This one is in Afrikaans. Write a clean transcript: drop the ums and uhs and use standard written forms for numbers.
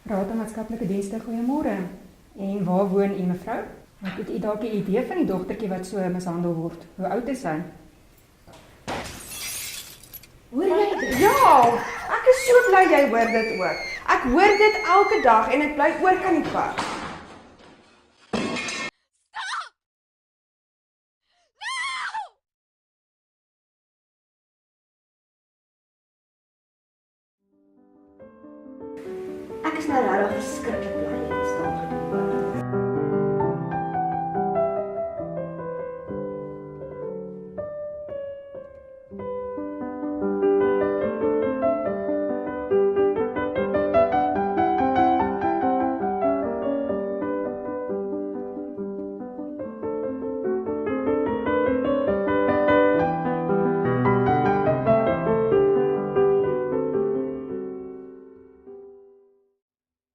Raad en Maatskaplike Dienste, goeiemôre. En waar woon u, mevrou? Het u dalk 'n idee van die dogtertjie wat so mishandel word? Hoe oud is sy? Hoor jy? Ja, ek is so bly jy hoor dit ook. Ek hoor dit elke dag en ek bly oor kan die pad. Ek is nou regtig verskriklik bly dit staan.